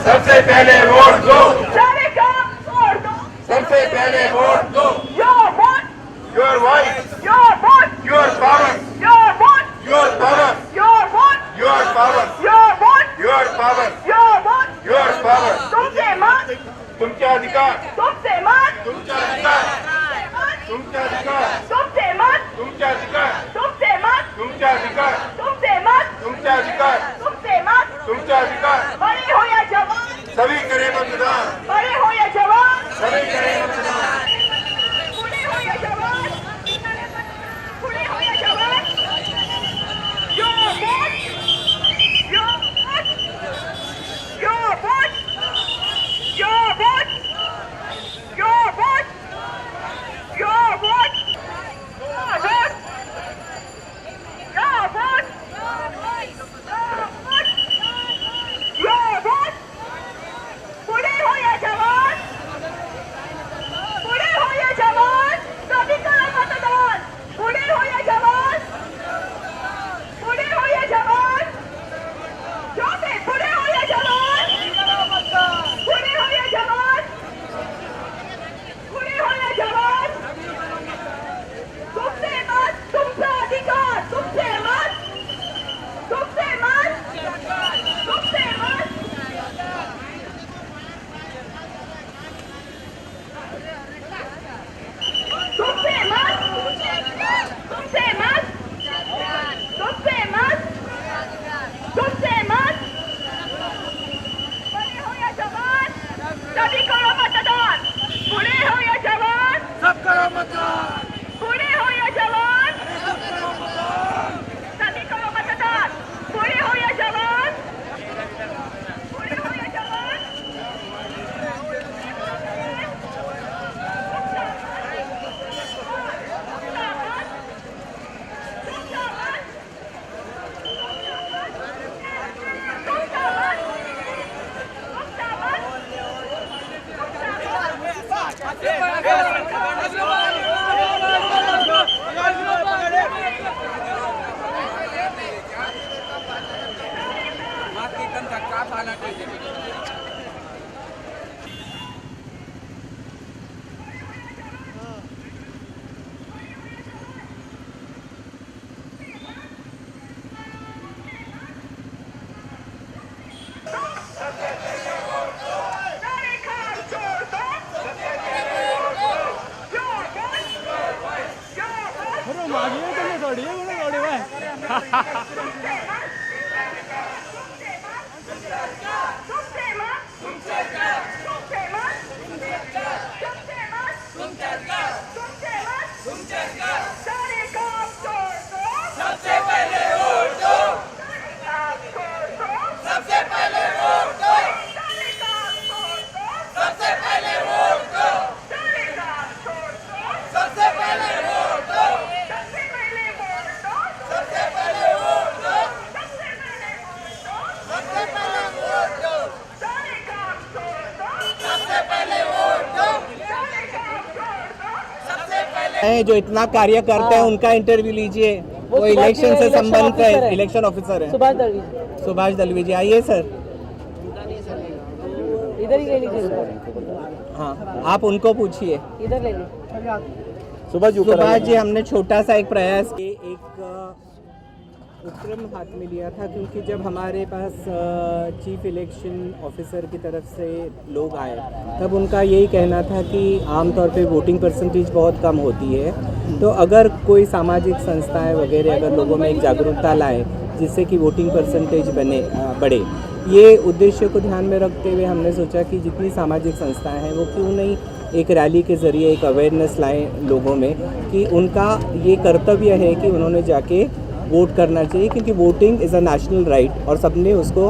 सबसे पहले वोट दो, सारे काम छोड़ दो, सबसे पहले वोट दो, your vote, your voice, your vote, your power, your vote, your power, your vote, your power, your vote, your power, your vote, your power, तुमचे मत, तुमचे अधिकार, तुमचे मत, तुमचे अधिकार, तुमचे अधिकार, तुमचे मत, तुमचे अधिकार, तुमचे मत, तुमचे अधिकार, तुमचे मत, तुमचे अधिकार, तुमचे मत, तुमचे अधिकार, बड़े हो या जवान, सभी करें मतदान, बड़े हो या जवान, सभी करें मतदान, बूढ़े हो या जवान, बूढ़े हो या जवान, your vote, your vote, your vote, your vote, your vote, your vote, your vote, your vote, your vote, बूढ़े हो या जवान, बूढ़े हो या जवान, सभी करो मतदान, बूढ़े हो या जवान, बूढ़े हो या जवान, छोटे बूढ़े हो या जवान, बूढ़े हो या जवान, बूढ़े हो या जवान, तुमसे मत, तुमचा अधिकार, तुमसे मत, तुमसे मत, तुमसे मत, तुमसे मत, तुमसे मत, तुमसे मत, तुमसे मत, बूढ़े हो या जवान, सभी करो मतदान, बूढ़े हो या जवान, सब करो मतदान, बूढ़े हो या जवान, सभी करो मतदान, बूढ़े हो या जवान, बूढ़े हो या जवान, सारे काम छोड़ दो, your voice, your vote, अरे मागिए तो ये थोड़ी है बोले थोड़ी भाई तुमसे मत, तुमसे मत, तुमसे मत, तुमसे मत, तुमसे मत, तुमसे मत, सारे काम छोड़ दो, सबसे पहले वोट दो, सारे काम छोड़ दो, सबसे पहले वोट दो, सारे काम छोड़ दो, सबसे पहले वोट दो, सारे काम छोड़ दो, सबसे पहले वोट दो, सबसे पहले वोट दो, सबसे पहले वोट दो, सबसे पहले वोट दो, सबसे पहले वोट दो, सारे काम छोड़ दो, सबसे पहले वोट दो, सारे काम छोड़ दो, सबसे पहले हैं जो इतना कार्य करते हैं उनका इंटरव्यू लीजिए। वो सुभाष इलेक्शन जी से इलेक्शन संबंधित ऑफिसर है, है। इलेक्शन ऑफिसर है सुभाष दलवी सुभाष दलवी जी। आइए सर। इधर ही ले लीजिए हाँ, आप उनको पूछिए। इधर ले लीजिए सुभाष जी, हमने छोटा सा एक प्रयास ये एक उपक्रम हाथ में लिया था, क्योंकि जब हमारे पास चीफ इलेक्शन ऑफिसर की तरफ से लोग आए तब उनका यही कहना था कि आमतौर पे वोटिंग परसेंटेज बहुत कम होती है, तो अगर कोई सामाजिक संस्थाएं वगैरह अगर लोगों में एक जागरूकता लाए जिससे कि वोटिंग परसेंटेज बढ़े, ये उद्देश्य को ध्यान में रखते हुए हमने सोचा कि जितनी सामाजिक संस्थाएं हैं वो क्यों नहीं एक रैली के ज़रिए एक अवेयरनेस लाएं लोगों में कि उनका ये कर्तव्य है कि उन्होंने जाके वोट करना चाहिए, क्योंकि voting is a national right और सबने उसको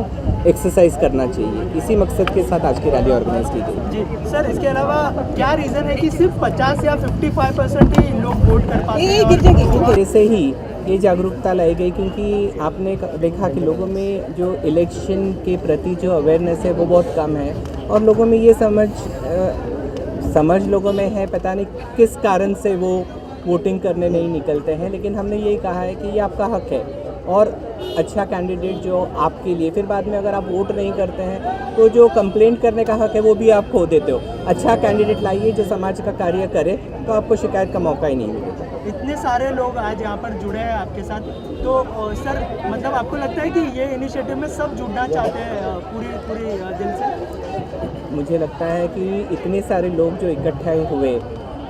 एक्सरसाइज करना चाहिए। इसी मकसद के साथ आज की रैली ऑर्गेनाइज की गई। जी सर, इसके अलावा क्या रीज़न है कि सिर्फ 50 या 55% ही लोग वोट कर पाते हैं? ऐसे ही ये जागरूकता लाई गई, क्योंकि आपने देखा कि लोगों में जो इलेक्शन के प्रति जो अवेयरनेस है वो बहुत कम है, और लोगों में ये समझ लोगों में है, पता नहीं किस कारण से वो वोटिंग करने नहीं निकलते हैं। लेकिन हमने यही कहा है कि ये आपका हक है और अच्छा कैंडिडेट जो आपके लिए, फिर बाद में अगर आप वोट नहीं करते हैं तो जो कंप्लेंट करने का हक है वो भी आप खो देते हो। अच्छा कैंडिडेट लाइए जो समाज का कार्य करे, तो आपको शिकायत का मौका ही नहीं मिलेगा। इतने सारे लोग आज यहाँ पर जुड़े हैं आपके साथ, तो सर मतलब आपको लगता है कि ये इनिशिएटिव में सब जुड़ना चाहते हैं पूरी दिल से? मुझे लगता है कि इतने सारे लोग जो इकट्ठे हुए,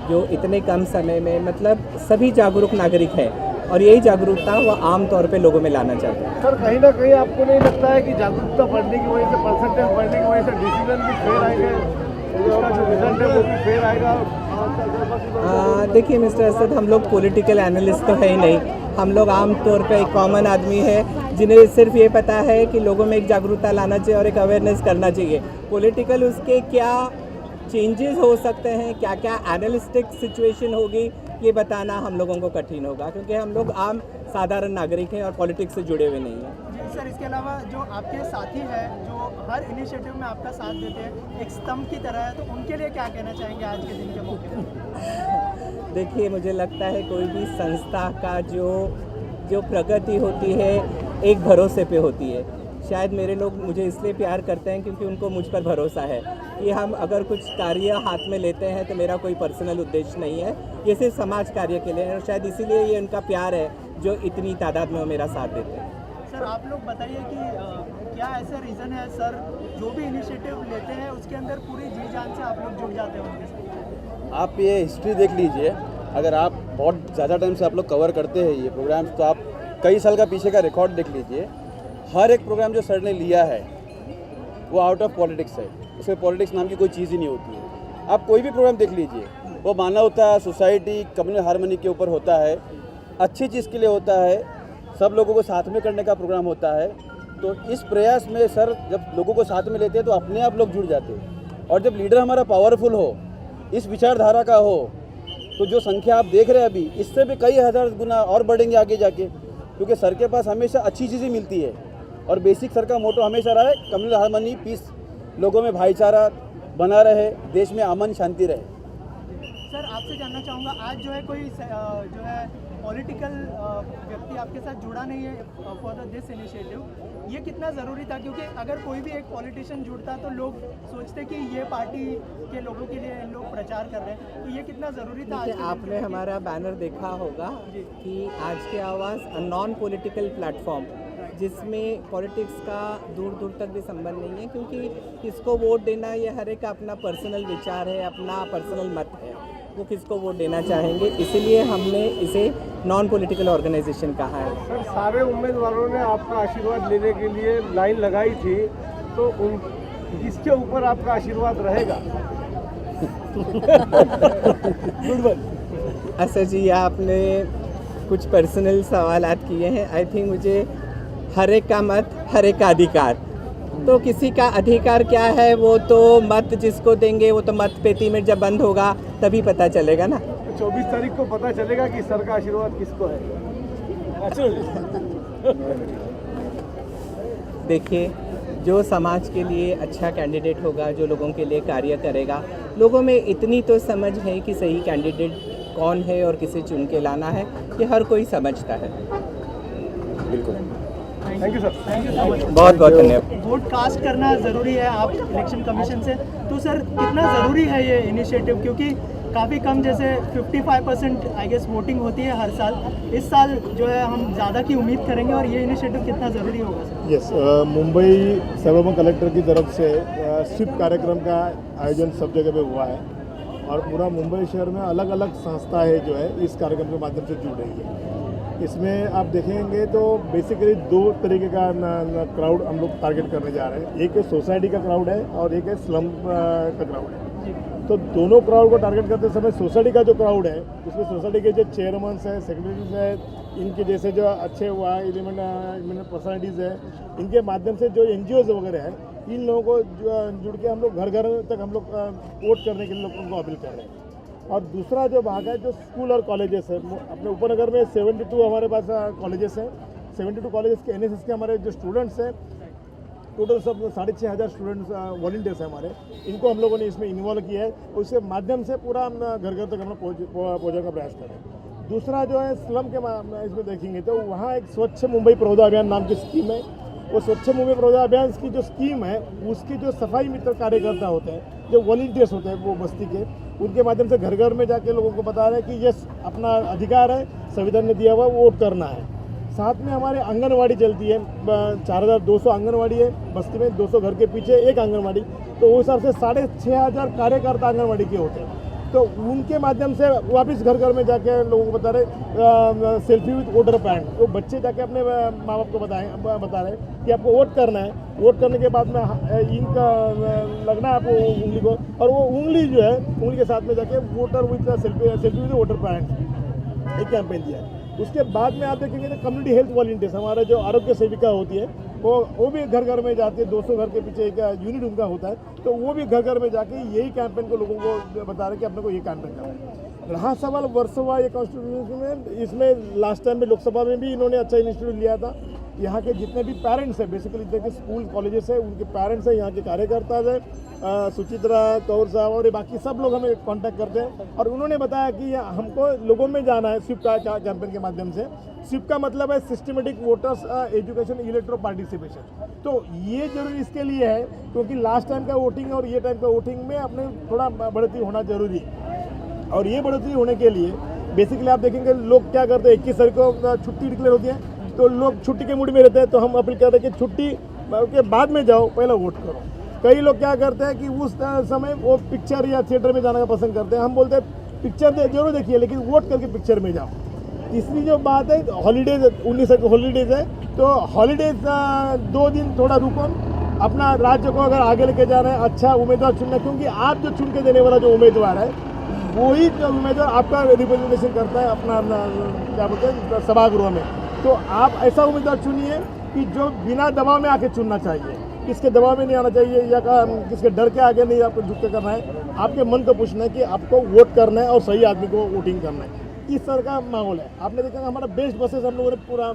जो इतने कम समय में, मतलब सभी जागरूक नागरिक हैं और यही जागरूकता वो आम तौर पे लोगों में लाना चाहते हैं। सर कहीं ना कहीं आपको नहीं लगता है कि जागरूकता बढ़ने की वजह से, परसेंटेज बढ़ने की वजह से डिसीजन भी फेल आएंगे, उसका जो रिजल्ट है वो भी फेल आएगा? देखिए मिस्टर असद, हम लोग पॉलिटिकल एनालिस्ट तो है ही नहीं, हम लोग आम तौर पे एक कॉमन आदमी है जिन्हें सिर्फ ये पता है कि लोगों में एक जागरूकता लाना चाहिए और एक अवेयरनेस करना चाहिए। पॉलिटिकल उसके क्या चेंजेस हो सकते हैं, क्या क्या एनालिस्टिक सिचुएशन होगी, ये बताना हम लोगों को कठिन होगा, क्योंकि हम लोग आम साधारण नागरिक हैं और पॉलिटिक्स से जुड़े हुए नहीं हैं। जी सर, इसके अलावा जो आपके साथी हैं जो हर इनिशिएटिव में आपका साथ देते हैं, एक स्तंभ की तरह है, तो उनके लिए क्या कहना चाहेंगे आज के दिन के मौके पर? देखिए, मुझे लगता है कोई भी संस्था का जो प्रगति होती है एक भरोसे पे होती है। शायद मेरे लोग मुझे इसलिए प्यार करते हैं क्योंकि उनको मुझ पर भरोसा है कि हम अगर कुछ कार्य हाथ में लेते हैं तो मेरा कोई पर्सनल उद्देश्य नहीं है, ये सिर्फ समाज कार्य के लिए है, और शायद इसीलिए ये उनका प्यार है जो इतनी तादाद में वो मेरा साथ देते हैं। सर आप लोग बताइए कि क्या ऐसा रीज़न है सर, जो भी इनिशिएटिव लेते हैं उसके अंदर पूरी जी जान से आप लोग जुड़ जाते हैं उनके साथ? आप ये हिस्ट्री देख लीजिए, अगर आप बहुत ज़्यादा टाइम से आप लोग कवर करते हैं ये प्रोग्राम्स, तो आप कई साल का पीछे का रिकॉर्ड देख लीजिए। हर एक प्रोग्राम जो सर ने लिया है वो आउट ऑफ पॉलिटिक्स है, उसमें पॉलिटिक्स नाम की कोई चीज़ ही नहीं होती है। आप कोई भी प्रोग्राम देख लीजिए, वो मानवता, सोसाइटी, कम्युनल हार्मनी के ऊपर होता है, अच्छी चीज़ के लिए होता है, सब लोगों को साथ में करने का प्रोग्राम होता है। तो इस प्रयास में सर जब लोगों को साथ में लेते हैं तो अपने आप लोग जुड़ जाते हैं, और जब लीडर हमारा पावरफुल हो, इस विचारधारा का हो, तो जो संख्या आप देख रहे हैं अभी, इससे भी कई हज़ार गुना और बढ़ेंगे आगे जाके, क्योंकि सर के पास हमेशा अच्छी चीज़ें मिलती है। और बेसिक सर का मोटो हमेशा रहा है कम्युनल हार्मनी, पीस, लोगों में भाईचारा बना रहे, देश में अमन शांति रहे। सर आपसे जानना चाहूँगा, आज जो है कोई जो है पॉलिटिकल व्यक्ति आपके साथ जुड़ा नहीं है फॉर दिस इनिशिएटिव, ये कितना ज़रूरी था? क्योंकि अगर कोई भी एक पॉलिटिशियन जुड़ता तो लोग सोचते कि ये पार्टी के लोगों के लिए लोग प्रचार कर रहे हैं, तो ये कितना ज़रूरी था? आपने हमारा बैनर देखा होगा कि आज की आवाज़ नॉन पॉलिटिकल प्लेटफॉर्म, जिसमें पॉलिटिक्स का दूर दूर तक भी संबंध नहीं है, क्योंकि किसको वोट देना ये हर एक का अपना पर्सनल विचार है, अपना पर्सनल मत है, वो किसको वोट देना चाहेंगे, इसीलिए हमने इसे नॉन पॉलिटिकल ऑर्गेनाइजेशन कहा है। सर सारे उम्मीदवारों ने आपका आशीर्वाद लेने के लिए लाइन लगाई थी, तो उन किसके ऊपर आपका आशीर्वाद रहेगा? अच्छा जी, आपने कुछ पर्सनल सवालात किए हैं। आई थिंक मुझे हर एक का मत, हर एक का अधिकार, तो किसी का अधिकार क्या है वो तो मत जिसको देंगे वो तो मत पेटी में जब बंद होगा तभी पता चलेगा ना। 24 तारीख को पता चलेगा कि सर का आशीर्वाद किसको है। देखिए, जो समाज के लिए अच्छा कैंडिडेट होगा, जो लोगों के लिए कार्य करेगा, लोगों में इतनी तो समझ है कि सही कैंडिडेट कौन है और किसे चुन के लाना है, ये हर कोई समझता है। बिल्कुल, thank you sir. Thank you so much. बहुत बहुत धन्यवाद। वोट कास्ट करना ज़रूरी है आप इलेक्शन कमीशन से, तो सर कितना ज़रूरी है ये इनिशिएटिव? क्योंकि काफ़ी कम, जैसे 55% आई गेस वोटिंग होती है हर साल, इस साल जो है हम ज़्यादा की उम्मीद करेंगे, और ये इनिशिएटिव कितना ज़रूरी होगा सर? यस, मुंबई सर्वोपम कलेक्टर की तरफ से स्वीप कार्यक्रम का आयोजन सब जगह पे हुआ है, और पूरा मुंबई शहर में अलग अलग संस्थाएं जो है इस कार्यक्रम के माध्यम से जुड़ रही है। इसमें आप देखेंगे तो बेसिकली 2 तरीके का क्राउड हम लोग टारगेट करने जा रहे हैं। एक सोसाइटी का क्राउड है और एक है स्लम का क्राउड है। तो दोनों क्राउड को टारगेट करते समय सोसाइटी का जो क्राउड है, उसमें सोसाइटी के जो चेयरमैन है, सेक्रेटरीज है, इनके जैसे जो अच्छे वहाँ इलिमेंट पर्सनैलिटीज़ है, इनके माध्यम से जो NGOs वगैरह है, इन लोगों को जुड़ के हम लोग घर घर तक हम लोग वोट करने के लिए लोगों को अपील कर रहे हैं। और दूसरा जो भाग है जो स्कूल और कॉलेजेस है, अपने उपनगर में 72 हमारे पास कॉलेजेस हैं। 72 कॉलेजेस के NSS के हमारे जो स्टूडेंट्स हैं, टोटल सब 6,500 स्टूडेंट्स वॉलंटियर्स हैं हमारे, इनको हम लोगों ने इसमें इन्वॉल्व किया है। उसके माध्यम से पूरा हम घर घर तक हम लोग पहुँचने का प्रयास कर रहे हैं। दूसरा जो है स्लम के इसमें देखेंगे तो वहाँ एक स्वच्छ मुंबई प्रौधा अभियान नाम की स्कीम है। वो स्वच्छ मुंबई प्रौधा अभियान की जो स्कीम है उसके जो सफाई मित्र कार्यकर्ता होते हैं, जो वॉलंटियर्स होते हैं वो बस्ती के, उनके माध्यम से घर घर में जाके लोगों को बता रहे हैं कि ये अपना अधिकार है, संविधान ने दिया हुआ, वोट करना है। साथ में हमारे आंगनवाड़ी चलती है, 4200 आंगनवाड़ी है बस्ती में, 200 घर के पीछे एक आंगनवाड़ी, तो उस हिसाब से 6500 कार्यकर्ता आंगनवाड़ी के होते हैं। तो उनके माध्यम से वापस घर घर में जाके लोगों को बता रहे सेल्फी विद वोटर पैड, वो बच्चे जाके अपने माँ बाप को बता रहे कि आपको वोट करना है, वोट करने के बाद में इनका लगना है आपको उंगली को, और वो उंगली जो है उंगली के साथ में जाके voter with selfie with voter pad एक कैंपेन दिया है। उसके बाद में आप देखेंगे तो कम्युनिटी हेल्थ वॉलंटियर्स, हमारा जो आरोग्य सेविका होती है वो भी घर घर में जाती है, 200 घर के पीछे एक यूनिट उनका होता है, तो वो भी घर घर में जाके यही कैंपेन को लोगों को बता रहे कि अपने को ये कैंपेन करना है। रहा सवाल वर्सोवा ये कॉन्स्टिट्यूंसी में, इसमें लास्ट टाइम में लोकसभा में भी इन्होंने अच्छा इनिशिएटिव लिया था। यहाँ के जितने भी पेरेंट्स हैं, बेसिकली जितने स्कूल कॉलेजेस है उनके पेरेंट्स हैं, यहाँ के कार्यकर्ता हैं, सुचित्रा कौर साहब और बाकी सब लोग हमें कांटेक्ट करते हैं, और उन्होंने बताया कि हमको लोगों में जाना है स्वीप का कैंपेन के माध्यम से। स्वीप का मतलब है systematic voters education electro participation. तो ये जरूरी इसके लिए है क्योंकि लास्ट टाइम का वोटिंग और ये टाइम का वोटिंग में अपने थोड़ा बढ़ोतरी होना जरूरी है, और ये बढ़ोतरी होने के लिए बेसिकली आप देखेंगे लोग क्या करते हैं, 21 तारीख को छुट्टी डिक्लेयर होती है तो लोग छुट्टी के मूड में रहते हैं, तो हम अपील कर रहे हैं कि छुट्टी के बाद में जाओ, पहले वोट करो। कई लोग क्या करते हैं कि उस समय वो पिक्चर या थिएटर में जाना का पसंद करते हैं, हम बोलते हैं पिक्चर जरूर देखिए लेकिन वोट करके पिक्चर में जाओ। तीसरी जो बात है हॉलीडेज, 19 तारीख को हॉलीडेज है, तो हॉलीडेज 2 दिन थोड़ा रुको, अपना राज्य को अगर आगे लेके जा रहे हैं अच्छा उम्मीदवार चुनना, क्योंकि आप जो चुन के देने वाला जो उम्मीदवार है वही जो उम्मीदवार आपका रिप्रेजेंटेशन करता है अपना क्या बोलते हैं सभागृह में। तो आप ऐसा उम्मीदवार चुनिए कि जो बिना दबाव में आके चुनना चाहिए, किसके दबाव में नहीं आना चाहिए या किसके डर के आगे नहीं आपको झुक के करना है, आपके मन को पूछना है कि आपको वोट करना है और सही आदमी को वोटिंग करना है। इस तरह का माहौल है। आपने देखा हमारा बेस्ट बसेस हम लोगों ने पूरा